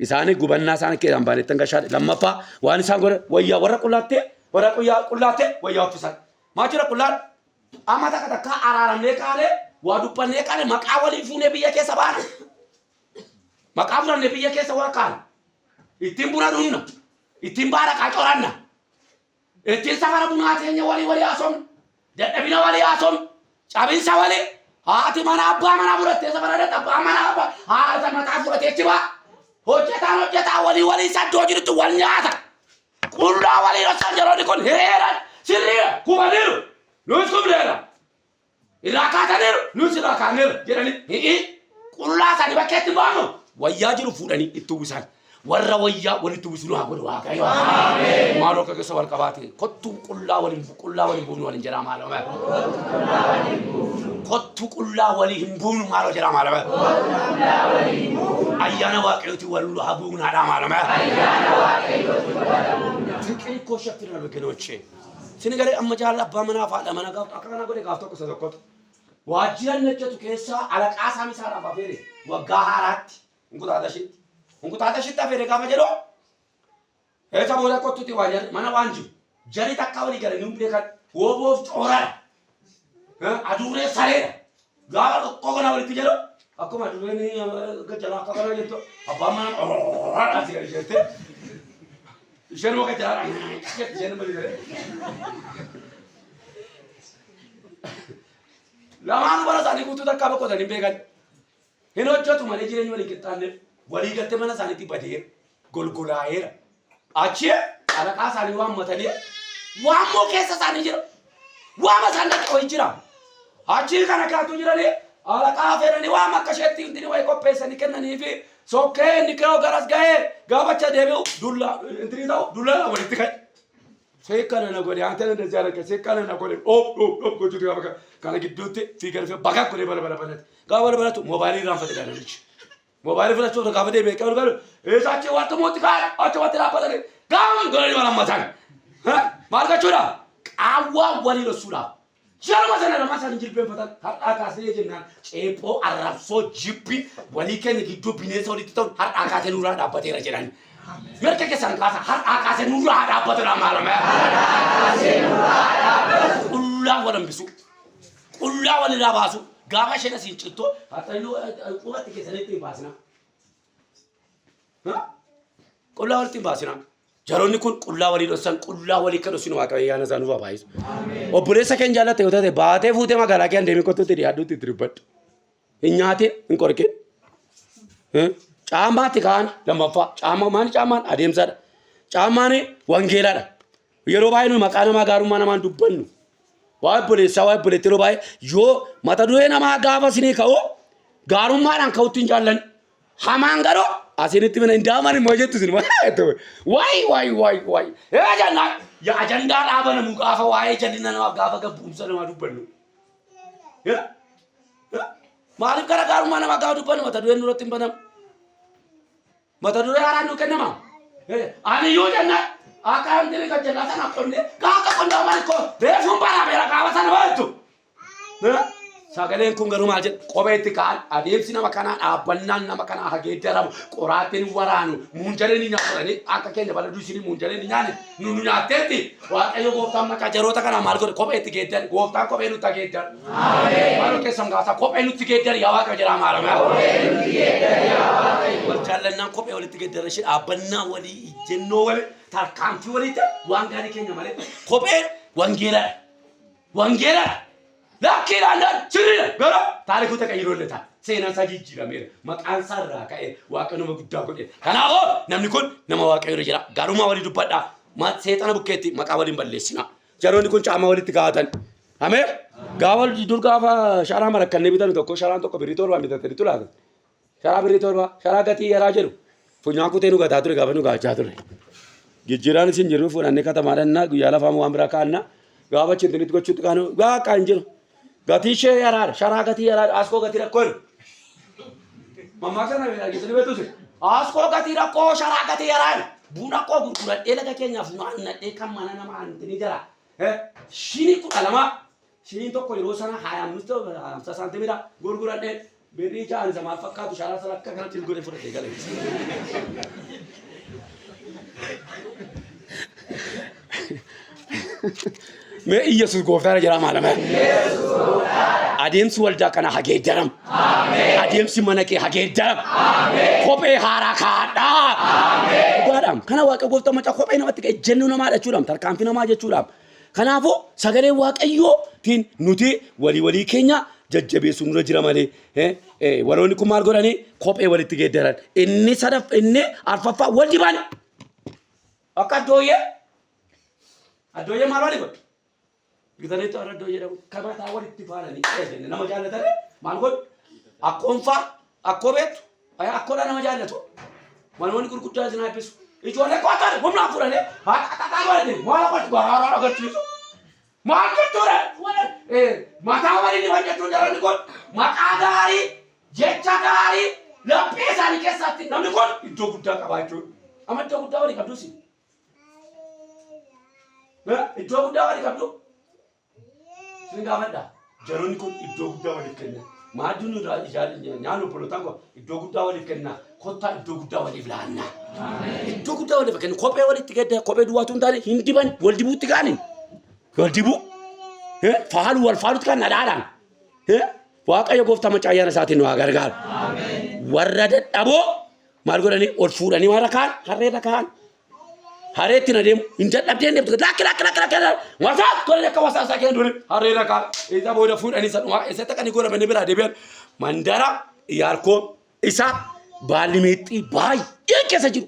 Isaanii gubannaa isaan keessan baanettan gashaa lammaffaa waan isaan godhan wayyaa warra qullaattee wayyaa uffisan. Maa jira qullaan amma takka araaramnee kaalee waa dubbannee kaalee maqaa walii fuunee biyya keessa baana. Maqaa fudhannee biyya keessa waa kaana. Ittiin buna dhunna. Ittiin baara qaacoranna. Ittiin safara bunaa teenya walii haasofna. Dadhabina walii haasofna. Cabinsa walii. Haati mana abbaa mana fudhattee safara dadhabbaa mana abbaa haata mataa fudhatee chibaa. Hojjetaan walii saddoo jirutti wal nyaata. Qullaa walii dhossan yeroonni kun hiriiran sirriira kubaniiru. Nus kubneera. Irraa kaataniiru. Nus irraa kaaniiru jedhanii qullaa isaanii bakkeetti baanu. Wayyaa jiru fuudhanii itti uwwisan. Warra wayyaa walitti uwwisuu haa godhu Waaqayyo. Maaloo akka keessa wal qabaate kottuu qullaa waliin buufnu waliin jedhaa maaloo. Kottuu qullaa waliin buufnu maaloo jedhaa maaloo. Ayyaana Waaqayyooti wal haa buufnaadhaa maaloo. Fiqee koo shakkii dhala beekanochee. Sini galee amma jaalala abbaa manaa faadha mana gaaf akka kana godhe gaaf tokko isa tokkotu. Waajjiraan hojjetu keessaa alaqaa isaanii isaadhaaf afeere. وقاهرات انكو تاتا شتا في رقابة جلو هذا بولا كتو تواجر مانا وانجو جري تكاولي كره نيوم بيكات ووف چورا ادوري ساريرا غار كوكنا ولي تجلو اكو ما دوري ني گجلا كوكنا جتو ابا ما اسي جته شنو كتار شنو بلي لا ما نبرا ساني كوتو تكابا كو دني بيكات هنو جتو مالي جيرني ولي كتان ولي گته منا ساني تي بدير گولگولاير اچي على كاس علي وام متدي وام مو كيس ساني جرا وام سانك او جرا اچي كان كاتو جرا لي على كافرني وام كشتي اندني واي كو بيسني كنني في سوكي نيكو غراس گاي غابچا ديبو دولا انتري داو دولا ولي تكاي سيكنا نغوري انت ندزي على سيكنا نغوري او كوجو غابا كان گدوتي فيگر في باگا كوري بلا بلا بلا غابا بلا تو موبايل رام فدي دانيش موبايل فلا تو غابا دي بيكا غارو ايساچي وات موتي كار اچ وات لا پدري كام غوري ولا ماتان ها ماركا چورا اوا ولي رسولا جرما زنا ما سان جيل بن فتال هر اكاسي جنا چيپو عرفسو جيبي ولي كن گيدو بينيسو ديتون هر اكاسي نورا دابتي رجران مركه كسان كاسا هر اكاسي نورا دابتو رامالم اكاسي نورا دابتو الله ولم بيسو الله ولا لاباسو غاما شنا سينچتو هتايلو قوت كسنتي باسنا ها قولا ولتي باسنا جروني كون قولا ولي رسن قولا ولي كدسن واقعي يانا زانو بايس وبريسا كان جالته وته باته فوته ما غلا كان دمي كوتو تري ادو تريبت انياتي انكوركي ጫማ ትካን ለማፋ ጫማ ማን ጫማን አደም ዘር ጫማኔ ወንጌላዳ የሮባይኑ መቃነማ ጋሩ ማናማን ዱበኑ ዋይቦሌ ሳዋይቦሌ ትሮባይ ዮ ማታዱዬ ነማ ጋፋሲኒ ከኦ ጋሩ ማራን ከውትን ጃለን ሃማንጋሮ አሲኒት ምን እንዳማን ሞጀት ዝን ዋይ ያጃና ያጀንዳ አበነ ሙቃፋ ዋይ ጀንና ነው ጋፋ ገቡም ሰለማ ዱበኑ ማሪፍ ከራ ጋሩ ማናማ ጋሩ ዱበኑ ማታዱዬ ኑሮቲን በነም matadure aranu kenema ani yujana akan diri kajela sana konde kaka konda mariko refum para bera kawasana bantu sagalen kungaru malje qobeti kan adem sina makana abannan na makana hage daram qoratin waranu munjale ni nyakorani aka kenya bala dusini munjale ni nyane nunu nyateti wa ayo gofta maka jarota kana mariko qobeti gedar gofta qobenu tagedar amen maro ke samgasa qobenu tagedar yawa ka jara mara ma qobenu tagedar yawa warchalna qobe wali tagedar shi abanna wali jenno wali tarkanti wali ta wangani kenya male qobe wangela لكن أنا شرير قرا تاريخه تكيرولتا سينا ساجي مير مكان سارا كأي واكنو مقدّا كده كنا هو نمنيكون نما واكير رجلا قارو ما ولي دبّدا ما سيتنا بكيتي ما كاولين بالليسنا جروني كون شاما ولي تكاتن أمير قاول جدول كافا شارع مركّن نبي تانو تكو شارع تكو بريتور وامي تريتو لا شارع بريتور وا شارع كتي يراجلو فنياكو تينو كاتاتوري كافنو كاجاتوري جيران سينجرو فنانة كتامارنا يالا فامو أمريكانا قاوا چندني تكو چوت كانو قا كانجلو गतिशे यार शरागति यार आस्को गति रखो मम्मा से ना मेरा किसने बेतु से आस्को गति रखो शरागति यार बुना को गुरगुरा एलगा केन्या फुना न एका माना ना मान तिनी जरा है शिनी को अलमा शिनी तो कोई रोसना हाया मुस्तो 50 सेंटीमीटर गुरगुरा ने बेरी चान जमा फक्का तो शरा सरा का चिल गोरे फुरे देगा ले मैं यीशु गोफ्तार जरा मालूम है आदेम सुवल्दा कना हगे जरम आदेम सिमना के हगे जरम खोपे हारा खादा गरम कना वाके गोफ्ता मचा खोपे न मत के जन्नु न मारे चुरम तर कांफी न माजे चुरम कना वो सगरे वाकयो तीन नुती वली केन्या जज्जबे सुमरो जिरा माले वरोनी कुमार गोरानी खोपे वली तिगे दरन इन्नी सदफ इन्नी अरफफा वल्दिबान अका दोये मारवाली बट कितने तो अरे दो ये कब तावर इत्तिफाक नहीं ऐसे ना मजा लेता है मालूम अकोंफा अकोबेत आया अकोला ना मजा लेतो मालूम नहीं कुछ कुछ ना पिस ये जो है कौन हम ना पूरा ले हाँ ताता वाले दिन माला कुछ बाहर आ गया चीज़ मार के तो रे माता वाली नहीं बन जाती जरा निकोल मकादारी जेचादारी लपेसानी के साथ ना निकोल इतो कुत्ता का बाइट अमर तो कुत्ता वाली कब दूसरी इतो कुत्ता वाली कब दू Sehingga ada jaron kun ido gudda wali kenya Maadduun nyaannu polotaan koo iddoo guddaa waliif kenna kottaa iddoo guddaa waliif laanna. Iddoo guddaa waliif kenna kophee walitti gadda kophee duwwaatu hin taane hin diban wal dibuutti kaani. Wal dibuu faalu wal faalutti kan nadhaadhaan. Waaqayyo gooftaa macaa ayyaana isaatiin nu haa gargaaru. Warra dadhaboo maal godhanii ol fuudhanii warra kaan harreedha kaan. Hareetti na deemu hin dadhabdeen deemtu lakki wasaa tolee akka wasaa isaa kennan dure harreedha kaan. Isa booda fuudhanii sadhumaa eessatti akka inni godhamanii biraa deebi'an mandara yaarkoo isa baalli meexxii baay'ee keessa jiru.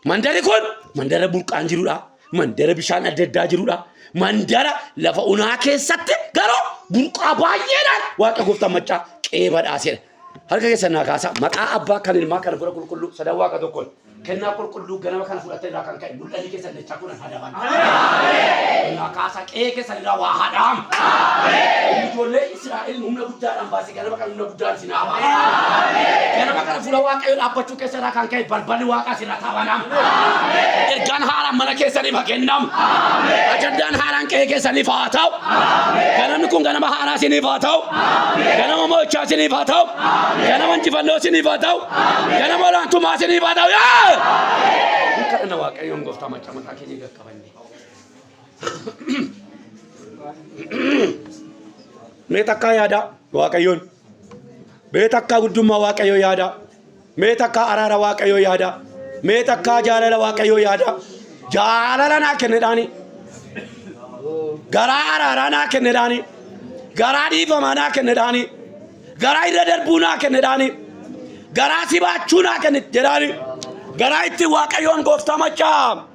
Mandari kun mandara burqaan jirudha. Mandara bishaan adda addaa jirudha. Mandara lafa onaa keessatti garuu burqaa baay'eedhaan waaqa gooftaa macaa qeebadhaasedha. Harka keessa naa kaasaa maqaa abbaa kan ilmaa kan fura qulqulluu sadan waaqa tokkoon kennaa qulqulluu ganama kana fudhattee irraa kan ka'e mul'anni keessa dachaa kunan hadaman. Naa kaasaa qe'ee keessa irraa waa hadhaam. Ijoollee Israa'el humna guddaadhaan baasee ganama kana humna guddaan si naa baase. Ganama kana fuula waaqayyoo dhaabbachuu keessa irraa kan ka'e balballi waaqaa si irraa tabanam. Ergaan haaraan mana keessaniif haa kennamu. Ajandaan haaraan qe'ee keessaniif haa ta'u. Ganamni kun ganama haaraa siniif haa ta'u. Ganama mo'ichaa siniif haa ta'u. Ganama injifannoo siniif haa ta'u. Ganama olaantummaa siniif haa ta'u. Kadhannaa waaqayyoon gooftaa macaa mataa keenya gaqqabanne. Mee takkaa yaada waaqayyoon. Mee takkaa guddummaa waaqayyoo yaada. Mee takkaa araara waaqayyoo yaada. Mee takkaa jaalala waaqayyoo yaada. Jaalala naa kennedhaani. Garaa araaraa naa kennedhaani. Garaa dhiifamaa naa kennedhaani. Garaa irra darbuu naa kennedhaani. Garaa si baachuu naa kennedhaani. Garaa itti waaqayyoon gooftaa macaa